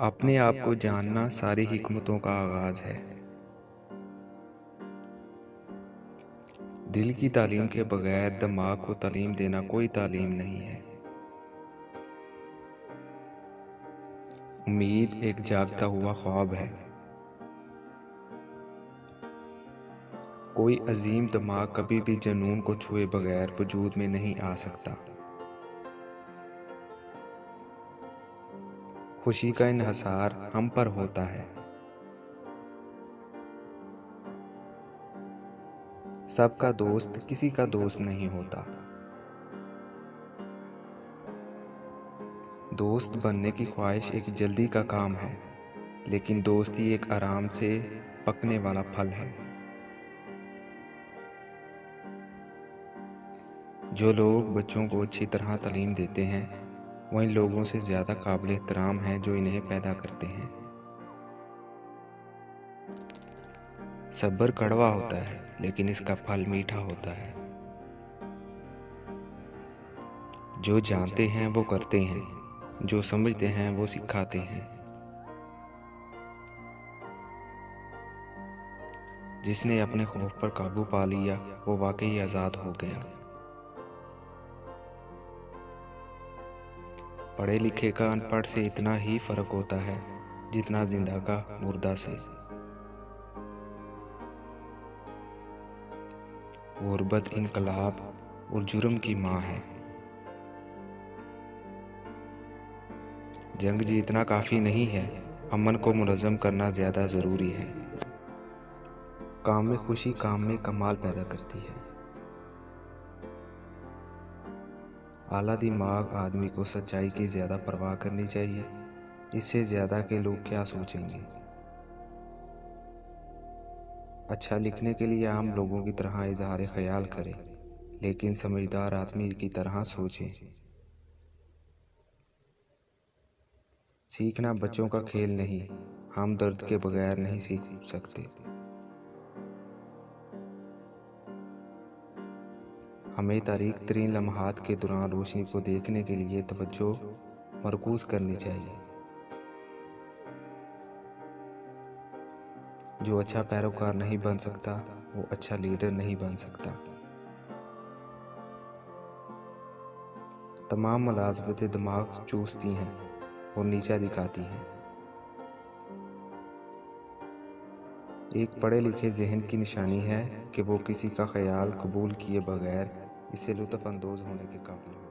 اپنے آپ کو جاننا ساری حکمتوں کا آغاز ہے۔ دل کی تعلیم کے بغیر دماغ کو تعلیم دینا کوئی تعلیم نہیں ہے۔ امید ایک جاگتا ہوا خواب ہے۔ کوئی عظیم دماغ کبھی بھی جنون کو چھوئے بغیر وجود میں نہیں آ سکتا۔ خوشی کا انحصار ہم پر ہوتا ہے۔ سب کا دوست کسی کا دوست نہیں ہوتا۔ دوست بننے کی خواہش ایک جلدی کا کام ہے، لیکن دوستی ایک آرام سے پکنے والا پھل ہے۔ جو لوگ بچوں کو اچھی طرح تعلیم دیتے ہیں، وہ ان لوگوں سے زیادہ قابل احترام ہیں جو انہیں پیدا کرتے ہیں۔ صبر کڑوا ہوتا ہے، لیکن اس کا پھل میٹھا ہوتا ہے۔ جو جانتے ہیں وہ کرتے ہیں، جو سمجھتے ہیں وہ سکھاتے ہیں۔ جس نے اپنے خوف پر قابو پا لیا وہ واقعی آزاد ہو گیا۔ پڑھے لکھے کا ان پڑھ سے اتنا ہی فرق ہوتا ہے جتنا زندہ کا مردہ سے۔ غربت انقلاب اور جرم کی ماں ہے۔ جنگ جیتنا کافی نہیں ہے، امن کو منظم کرنا زیادہ ضروری ہے۔ کام میں خوشی کام میں کمال پیدا کرتی ہے۔ اعلیٰ دماغ آدمی کو سچائی کی زیادہ پرواہ کرنی چاہیے، اس سے زیادہ کہ لوگ کیا سوچیں گے۔ اچھا لکھنے کے لیے عام لوگوں کی طرح اظہار خیال کرے، لیکن سمجھدار آدمی کی طرح سوچے۔ سیکھنا بچوں کا کھیل نہیں، ہم درد کے بغیر نہیں سیکھ سکتے۔ ہمیں تاریک ترین لمحات کے دوران روشنی کو دیکھنے کے لیے توجہ مرکوز کرنی چاہیے۔ جو اچھا پیروکار نہیں بن سکتا وہ اچھا لیڈر نہیں بن سکتا۔ تمام ملازمتیں دماغ چوستی ہیں اور نیچا دکھاتی ہیں۔ ایک پڑھے لکھے ذہن کی نشانی ہے کہ وہ کسی کا خیال قبول کیے بغیر اس سے لطف اندوز ہونے کے قابل ہو۔